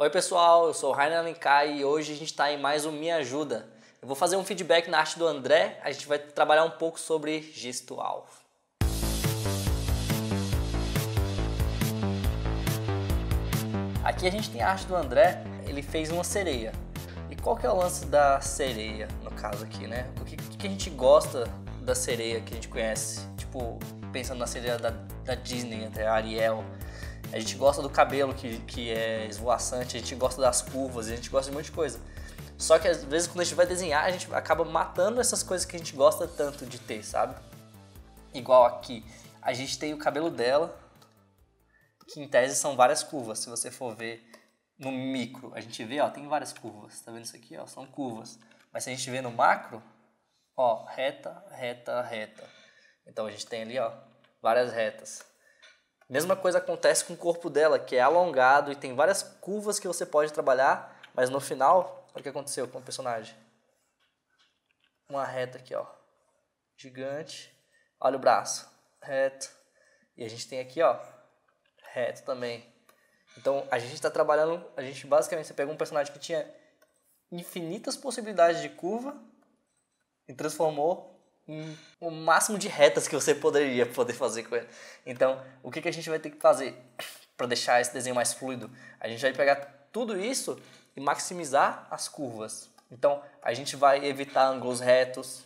Oi pessoal, eu sou o Rainer Alencar e hoje a gente está em mais um Me Ajuda. Eu vou fazer um feedback na arte do André, a gente vai trabalhar um pouco sobre gestual. Aqui a gente tem a arte do André, ele fez uma sereia. E qual que é o lance da sereia, no caso aqui, né? O que a gente gosta da sereia que a gente conhece? Tipo, pensando na sereia da Disney, até a Ariel. A gente gosta do cabelo que é esvoaçante, a gente gosta das curvas, a gente gosta de um monte de coisa. Só que às vezes quando a gente vai desenhar, a gente acaba matando essas coisas que a gente gosta tanto de ter, sabe? Igual aqui, a gente tem o cabelo dela, que em tese são várias curvas. Se você for ver no micro, a gente vê, ó, tem várias curvas. Tá vendo isso aqui, ó? São curvas. Mas se a gente vê no macro, ó, reta, reta, reta. Então a gente tem ali, ó, várias retas. Mesma coisa acontece com o corpo dela, que é alongado e tem várias curvas que você pode trabalhar, mas no final, olha o que aconteceu com o personagem. Uma reta aqui, ó, gigante. Olha o braço, reto. E a gente tem aqui, ó, reto também. Então a gente está trabalhando, a gente basicamente, você pega um personagem que tinha infinitas possibilidades de curva e transformou o máximo de retas que você poder fazer com ele. Então, o que a gente vai ter que fazer para deixar esse desenho mais fluido? A gente vai pegar tudo isso e maximizar as curvas. Então, a gente vai evitar ângulos retos.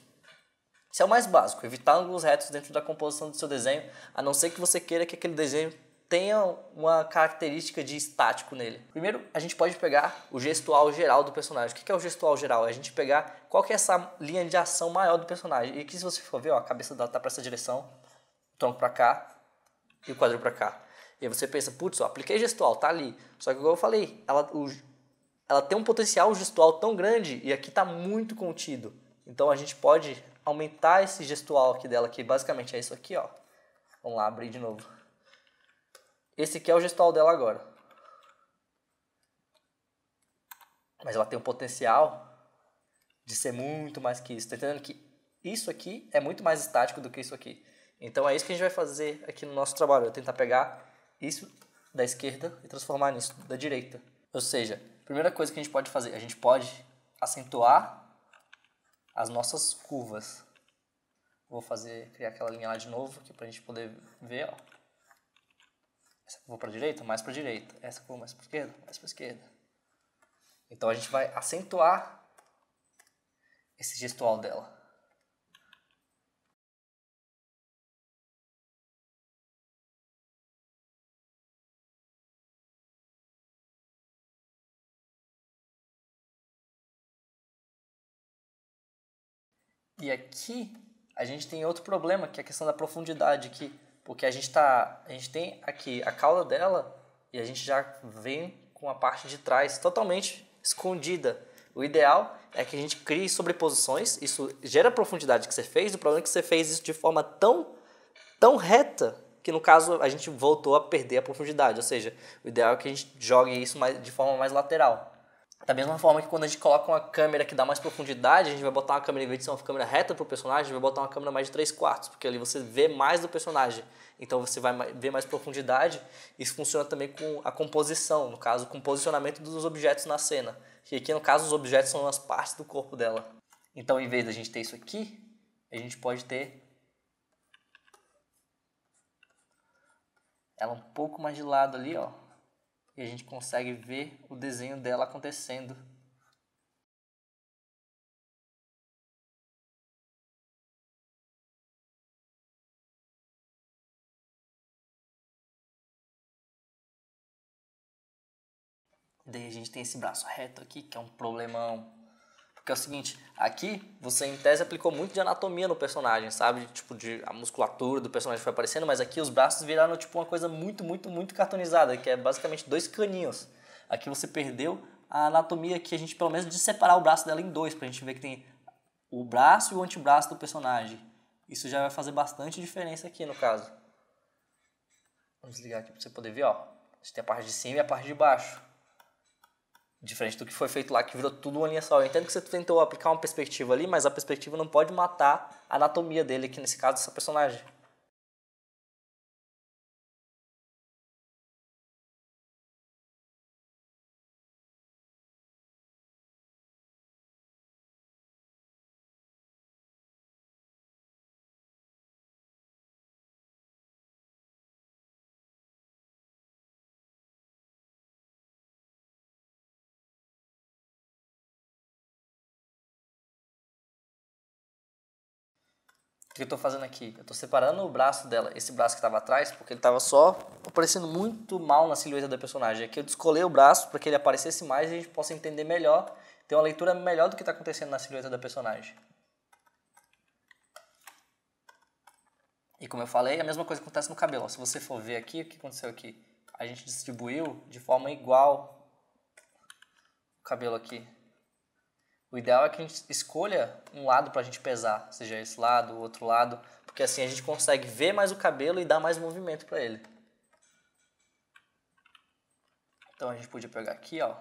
Isso é o mais básico, evitar ângulos retos dentro da composição do seu desenho, a não ser que você queira que aquele desenho tenha uma característica de estático nele. Primeiro, a gente pode pegar o gestual geral do personagem. O que é o gestual geral? É a gente pegar qual que é essa linha de ação maior do personagem. E aqui, se você for ver, ó, a cabeça dela tá para essa direção, o tronco para cá e o quadril para cá. E aí você pensa, putz, ó, apliquei gestual, tá ali. Só que, igual eu falei, ela tem um potencial gestual tão grande e aqui tá muito contido. Então a gente pode aumentar esse gestual aqui dela, que basicamente é isso aqui, ó. Vamos lá, abrir de novo. Esse aqui é o gestual dela agora. Mas ela tem um potencial de ser muito mais que isso. Tá entendendo que isso aqui é muito mais estático do que isso aqui. Então é isso que a gente vai fazer aqui no nosso trabalho. É tentar pegar isso da esquerda e transformar nisso da direita. Ou seja, a primeira coisa que a gente pode fazer, a gente pode acentuar as nossas curvas. Vou criar aquela linha lá de novo aqui pra gente poder ver, ó. Essa curva para a direita, mais para a direita. Essa curva mais para a esquerda, mais para a esquerda. Então a gente vai acentuar esse gestual dela. E aqui a gente tem outro problema, que é a questão da profundidade aqui. Porque a gente tem aqui a cauda dela e a gente já vem com a parte de trás totalmente escondida. O ideal é que a gente crie sobreposições, isso gera a profundidade que você fez, o problema é que você fez isso de forma tão reta que no caso a gente voltou a perder a profundidade, ou seja, o ideal é que a gente jogue isso de forma mais lateral. Da mesma forma que quando a gente coloca uma câmera que dá mais profundidade, a gente vai botar uma câmera, em vez de ser uma câmera reta para o personagem, a gente vai botar uma câmera mais de 3/4, porque ali você vê mais do personagem. Então você vai ver mais profundidade. Isso funciona também com a composição, no caso, com o posicionamento dos objetos na cena. E aqui, no caso, os objetos são as partes do corpo dela. Então, em vez da gente ter isso aqui, a gente pode ter ela um pouco mais de lado ali, ó. E a gente consegue ver o desenho dela acontecendo. Daí a gente tem esse braço reto aqui, que é um problemão. Porque é o seguinte, aqui você em tese aplicou muito de anatomia no personagem, sabe? Tipo, a musculatura do personagem foi aparecendo, mas aqui os braços viraram tipo uma coisa muito cartonizada, que é basicamente 2 caninhos. Aqui você perdeu a anatomia aqui, a gente pelo menos de separar o braço dela em 2, pra gente ver que tem o braço e o antebraço do personagem. Isso já vai fazer bastante diferença aqui no caso. Vamos desligar aqui pra você poder ver, ó. A gente tem a parte de cima e a parte de baixo. Diferente do que foi feito lá, que virou tudo uma linha só. Eu entendo que você tentou aplicar uma perspectiva ali, mas a perspectiva não pode matar a anatomia dele, que nesse caso, dessa personagem. O que eu tô fazendo aqui? Eu tô separando o braço dela, esse braço que estava atrás, porque ele estava só aparecendo muito mal na silhueta da personagem. Aqui eu descolei o braço para que ele aparecesse mais e a gente possa entender melhor, ter uma leitura melhor do que está acontecendo na silhueta da personagem. E como eu falei, a mesma coisa acontece no cabelo. Ó, se você for ver aqui, o que aconteceu aqui? A gente distribuiu de forma igual o cabelo aqui. O ideal é que a gente escolha um lado para a gente pesar, seja esse lado, o outro lado, porque assim a gente consegue ver mais o cabelo e dar mais movimento para ele. Então a gente podia pegar aqui, ó,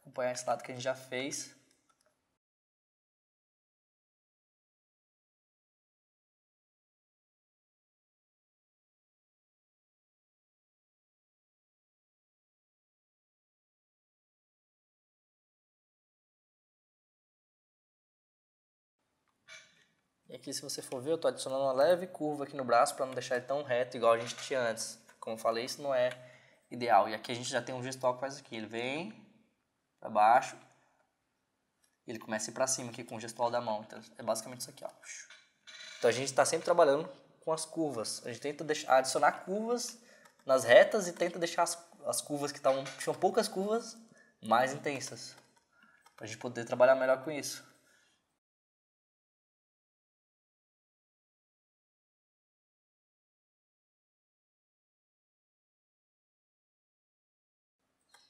acompanhar esse lado que a gente já fez. E aqui, se você for ver, eu estou adicionando uma leve curva aqui no braço para não deixar ele tão reto igual a gente tinha antes. Como eu falei, isso não é ideal. E aqui a gente já tem um gestual que faz aqui. Ele vem para baixo e ele começa a ir para cima aqui com o gestual da mão. Então é basicamente isso aqui, ó. Então a gente está sempre trabalhando com as curvas. A gente tenta adicionar curvas nas retas e tenta deixar as curvas que tinham poucas curvas mais intensas. Para a gente poder trabalhar melhor com isso.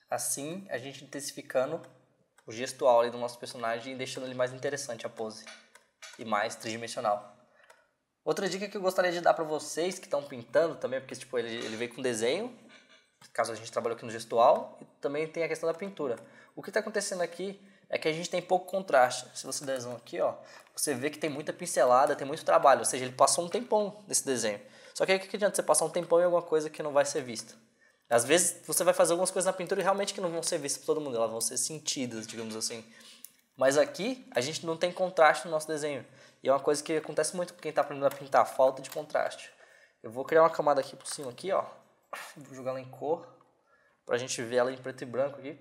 Assim, a gente intensificando o gestual ali do nosso personagem e deixando ele mais interessante a pose e mais tridimensional. Outra dica que eu gostaria de dar para vocês que estão pintando também, porque tipo, ele veio com desenho, caso a gente trabalhe aqui no gestual, e também tem a questão da pintura. O que está acontecendo aqui é que a gente tem pouco contraste. Se você der zoom aqui, ó, você vê que tem muita pincelada, tem muito trabalho, ou seja, ele passou um tempão nesse desenho. Só que aí o que adianta você passar um tempão em alguma coisa que não vai ser vista? Às vezes você vai fazer algumas coisas na pintura e realmente que não vão ser vistas por todo mundo, elas vão ser sentidas, digamos assim. Mas aqui a gente não tem contraste no nosso desenho. E é uma coisa que acontece muito com quem está aprendendo a pintar, falta de contraste. Eu vou criar uma camada aqui por cima, aqui, ó. Vou jogar ela em cor, pra gente ver ela em preto e branco aqui.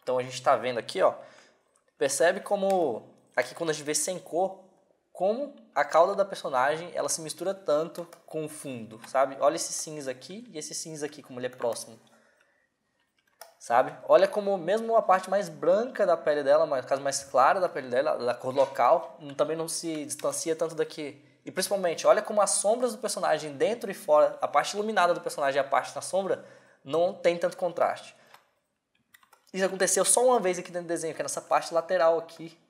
Então a gente está vendo aqui, ó. Percebe como, aqui quando a gente vê sem cor, como a cauda da personagem, ela se mistura tanto com o fundo, sabe? Olha esse cinza aqui e esse cinza aqui, como ele é próximo. Sabe? Olha como mesmo a parte mais branca da pele dela, no caso mais clara da pele dela, da cor local, também não se distancia tanto daqui. E principalmente, olha como as sombras do personagem dentro e fora, a parte iluminada do personagem e a parte na sombra, não tem tanto contraste. Isso aconteceu só uma vez aqui dentro do desenho, que é nessa parte lateral aqui.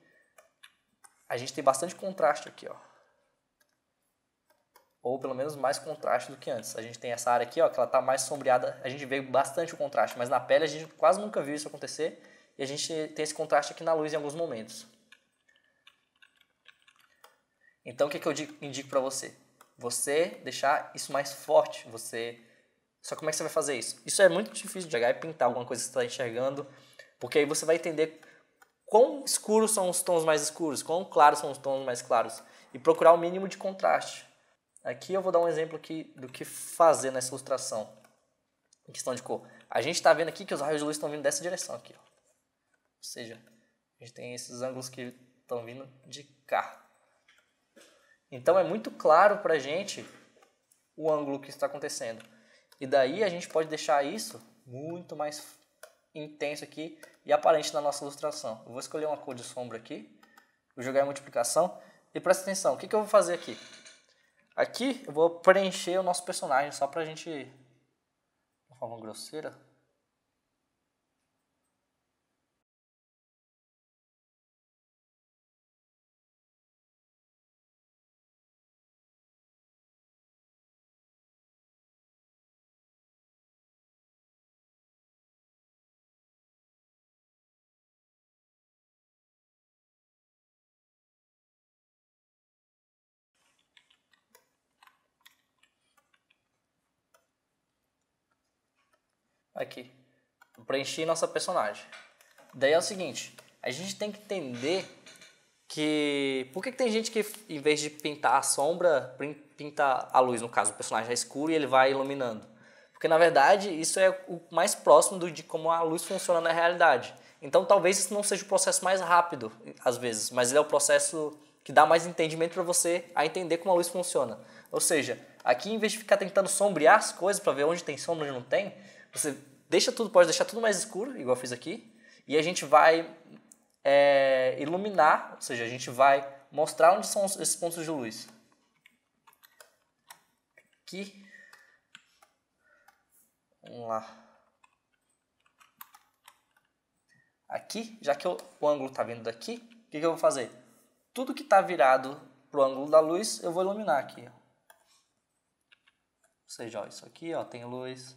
A gente tem bastante contraste aqui, ó. Ou pelo menos mais contraste do que antes. A gente tem essa área aqui, ó, que ela tá mais sombreada. A gente vê bastante o contraste, mas na pele a gente quase nunca viu isso acontecer. E a gente tem esse contraste aqui na luz em alguns momentos. Então o que eu indico pra você? Você deixar isso mais forte. Só como é que você vai fazer isso? Isso é muito difícil de chegar e pintar alguma coisa que você está enxergando. Porque aí você vai entender quão escuros são os tons mais escuros, quão claros são os tons mais claros. E procurar o mínimo de contraste. Aqui eu vou dar um exemplo aqui do que fazer nessa ilustração, em questão de cor. A gente está vendo aqui que os raios de luz estão vindo dessa direção aqui, ó. Ou seja, a gente tem esses ângulos que estão vindo de cá. Então é muito claro para a gente o ângulo que está acontecendo. E daí a gente pode deixar isso muito mais intenso aqui e aparente na nossa ilustração. Eu vou escolher uma cor de sombra aqui, vou jogar em multiplicação e presta atenção, o que eu vou fazer aqui? Aqui eu vou preencher o nosso personagem só pra gente, de uma forma grosseira. Aqui, eu preenchi nossa personagem. Daí é o seguinte, a gente tem que entender que... Por que tem gente que, em vez de pintar a sombra, pinta a luz, no caso, o personagem é escuro e ele vai iluminando? Porque, na verdade, isso é o mais próximo de como a luz funciona na realidade. Então, talvez isso não seja o processo mais rápido, às vezes, mas ele é o processo que dá mais entendimento para você a entender como a luz funciona. Ou seja, aqui em vez de ficar tentando sombrear as coisas para ver onde tem sombra e onde não tem, você pode deixar tudo mais escuro, igual eu fiz aqui, e a gente vai iluminar, ou seja, a gente vai mostrar onde são esses pontos de luz. Aqui. Vamos lá. Aqui, já que o ângulo está vindo daqui, o que eu vou fazer? Tudo que está virado para o ângulo da luz, eu vou iluminar aqui. Ó. Ou seja, ó, isso aqui ó, tem luz.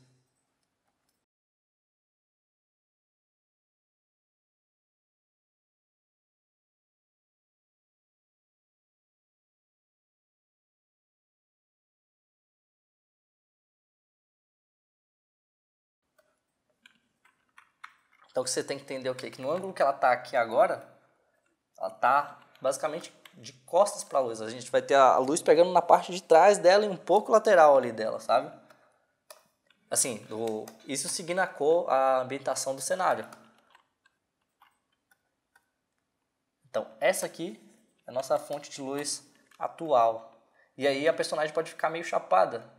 Então, o que você tem que entender é o quê? Que no ângulo que ela está aqui agora, ela está basicamente de costas para a luz. A gente vai ter a luz pegando na parte de trás dela e um pouco lateral ali dela, sabe? Assim, isso seguindo a ambientação do cenário. Então, essa aqui é a nossa fonte de luz atual. E aí a personagem pode ficar meio chapada.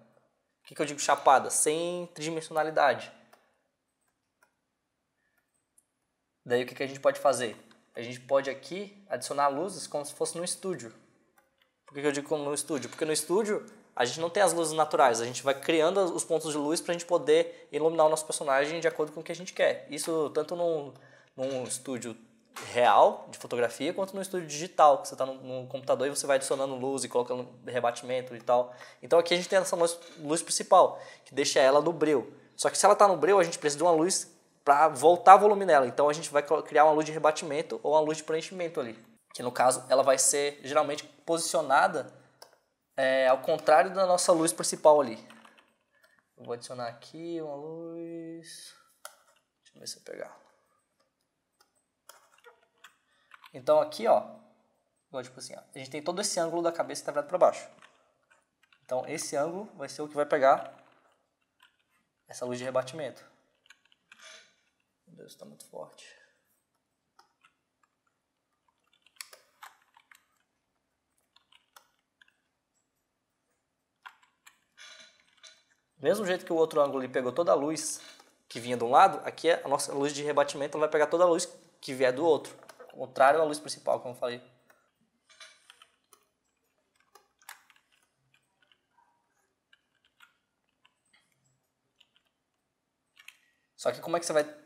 O que eu digo chapada? Sem tridimensionalidade. Daí o que a gente pode fazer? A gente pode aqui adicionar luzes como se fosse no estúdio. Por que eu digo como no estúdio? Porque no estúdio a gente não tem as luzes naturais, a gente vai criando os pontos de luz para a gente poder iluminar o nosso personagem de acordo com o que a gente quer. Isso tanto num estúdio real de fotografia quanto no estúdio digital, que você está no computador e você vai adicionando luz e colocando rebatimento e tal. Então aqui a gente tem essa luz principal, que deixa ela no breu. Só que se ela está no breu, a gente precisa de uma luz para voltar o volume nela. Então a gente vai criar uma luz de rebatimento ou uma luz de preenchimento ali. Que no caso ela vai ser geralmente posicionada ao contrário da nossa luz principal ali. Eu vou adicionar aqui uma luz. Deixa eu ver se eu pegar. Então aqui, ó, tipo assim, ó, a gente tem todo esse ângulo da cabeça que está virado para baixo. Então esse ângulo vai ser o que vai pegar essa luz de rebatimento. Meu Deus, está muito forte. Do mesmo jeito que o outro ângulo ele pegou toda a luz que vinha de um lado, aqui a nossa luz de rebatimento vai pegar toda a luz que vier do outro. Ao contrário à luz principal, como eu falei. Só que como é que você vai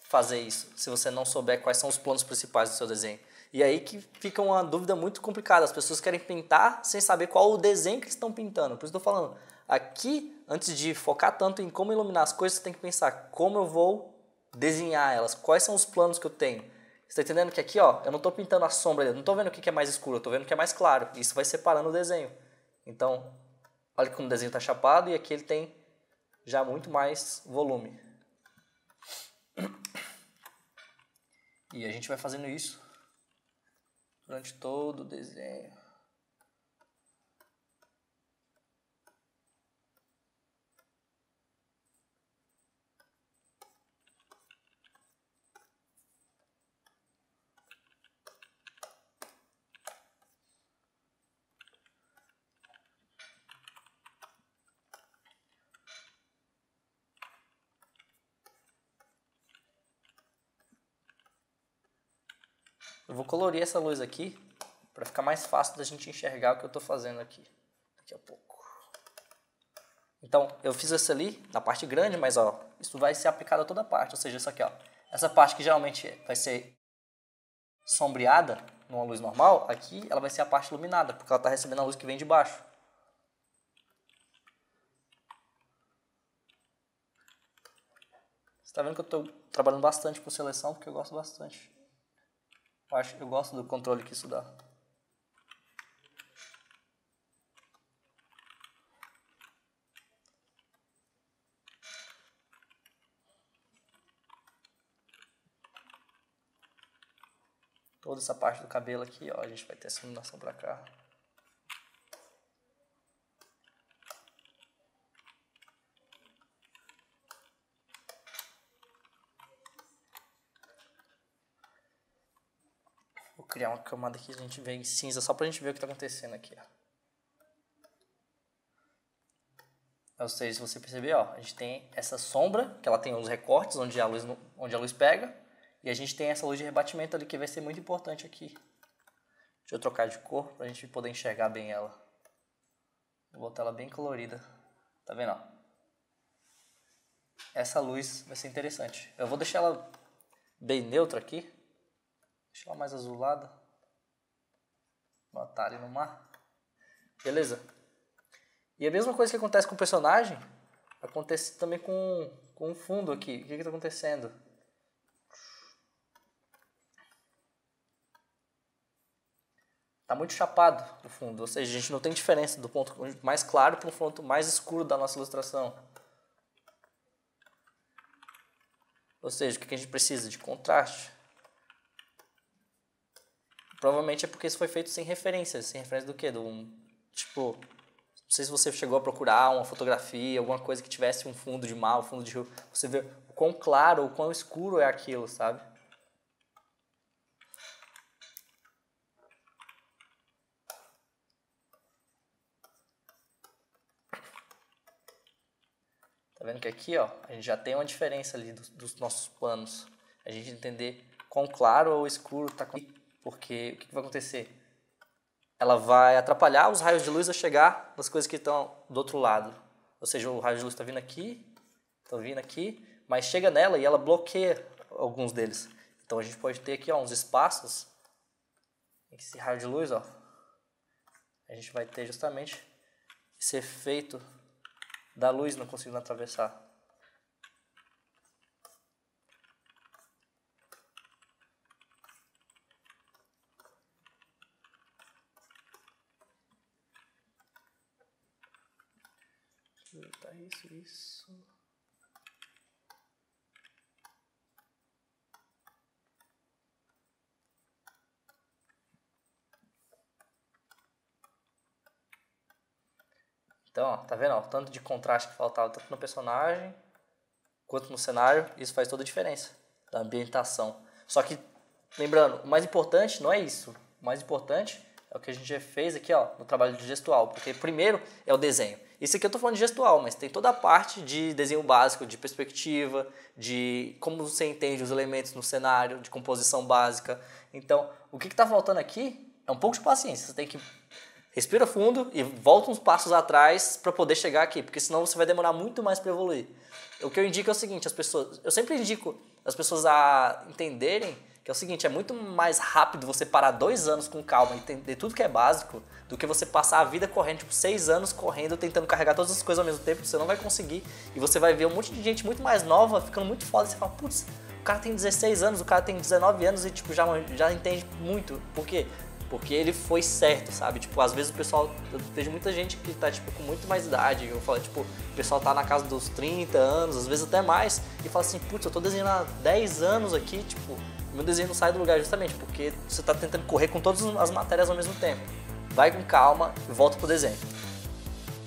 fazer isso se você não souber quais são os planos principais do seu desenho? E aí que fica uma dúvida muito complicada. As pessoas querem pintar sem saber qual o desenho que estão pintando. Por isso eu estou falando, aqui, antes de focar tanto em como iluminar as coisas, você tem que pensar como eu vou desenhar elas, quais são os planos que eu tenho. Você está entendendo que aqui, ó, eu não estou pintando a sombra, eu não estou vendo o que é mais escuro, eu estou vendo o que é mais claro. Isso vai separando o desenho. Então, olha como o desenho está chapado e aqui ele tem já muito mais volume. E a gente vai fazendo isso durante todo o desenho. Eu vou colorir essa luz aqui para ficar mais fácil da gente enxergar o que eu estou fazendo aqui daqui a pouco. Então, eu fiz isso ali na parte grande, mas ó, isso vai ser aplicado a toda parte. Ou seja, isso aqui, ó, essa parte que geralmente vai ser sombreada numa luz normal, aqui ela vai ser a parte iluminada, porque ela está recebendo a luz que vem de baixo. Você está vendo que eu estou trabalhando bastante com seleção, porque eu gosto bastante. Eu gosto do controle que isso dá. Toda essa parte do cabelo aqui, ó, a gente vai ter essa iluminação pra cá. criar uma camada aqui, a gente vê em cinza, só pra gente ver o que tá acontecendo aqui, ó. Ou seja, se você perceber, ó, a gente tem essa sombra, que ela tem os recortes onde a luz pega, e a gente tem essa luz de rebatimento ali que vai ser muito importante aqui. Deixa eu trocar de cor pra gente poder enxergar bem ela. Vou botar ela bem colorida. Tá vendo, ó? Essa luz vai ser interessante. Eu vou deixar ela bem neutra aqui. Deixa ela mais azulada. Botar ali no mar. Beleza. E a mesma coisa que acontece com o personagem, acontece também com o fundo aqui. O que está acontecendo? Está muito chapado o fundo, ou seja, a gente não tem diferença do ponto mais claro para o ponto mais escuro da nossa ilustração. Ou seja, o que a gente precisa? De contraste. Provavelmente é porque isso foi feito sem referência. Sem referência do quê? Tipo, não sei se você chegou a procurar uma fotografia, alguma coisa que tivesse um fundo de mar, um fundo de rio. Você vê o quão claro, o quão escuro é aquilo, sabe? Tá vendo que aqui, ó, a gente já tem uma diferença ali dos nossos planos. A gente entender quão claro ou escuro tá aqui, porque o que vai acontecer? Ela vai atrapalhar os raios de luz a chegar nas coisas que estão do outro lado. Ou seja, o raio de luz está vindo aqui, mas chega nela e ela bloqueia alguns deles. Então a gente pode ter aqui, ó, uns espaços em que esse raio de luz, ó, a gente vai ter justamente esse efeito da luz não conseguindo atravessar. Tá isso. Então, ó, tá vendo? Ó, o tanto de contraste que faltava tanto no personagem quanto no cenário, isso faz toda a diferença da ambientação. Só que, lembrando, o mais importante não é isso. O mais importante é o que a gente já fez aqui, ó, no trabalho de gestual. Porque primeiro é o desenho. Isso aqui eu tô falando de gestual, mas tem toda a parte de desenho básico, de perspectiva, de como você entende os elementos no cenário, de composição básica. Então, o que tá faltando aqui é um pouco de paciência. Você tem que respira fundo e volta uns passos atrás para poder chegar aqui, porque senão você vai demorar muito mais para evoluir. O que eu indico é o seguinte, eu sempre indico as pessoas a entenderem que é o seguinte, é muito mais rápido você parar 2 anos com calma e entender tudo que é básico do que você passar a vida correndo, tipo 6 anos correndo, tentando carregar todas as coisas ao mesmo tempo, você não vai conseguir e você vai ver um monte de gente muito mais nova ficando muito foda e você fala, putz, o cara tem 16 anos, o cara tem 19 anos e tipo, já entende muito. Por quê? Porque ele foi certo, sabe? Tipo, às vezes o pessoal... Eu vejo muita gente que tá, tipo, com muito mais idade. Eu falo, tipo, o pessoal tá na casa dos 30 anos, às vezes até mais. E fala assim, putz, eu tô desenhando há 10 anos aqui, tipo... Meu desenho não sai do lugar justamente porque você tá tentando correr com todas as matérias ao mesmo tempo. Vai com calma e volta pro desenho.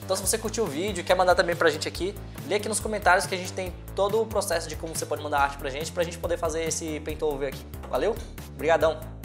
Então, se você curtiu o vídeo e quer mandar também pra gente aqui, lê aqui nos comentários que a gente tem todo o processo de como você pode mandar arte pra gente poder fazer esse paint over aqui. Valeu? Obrigadão!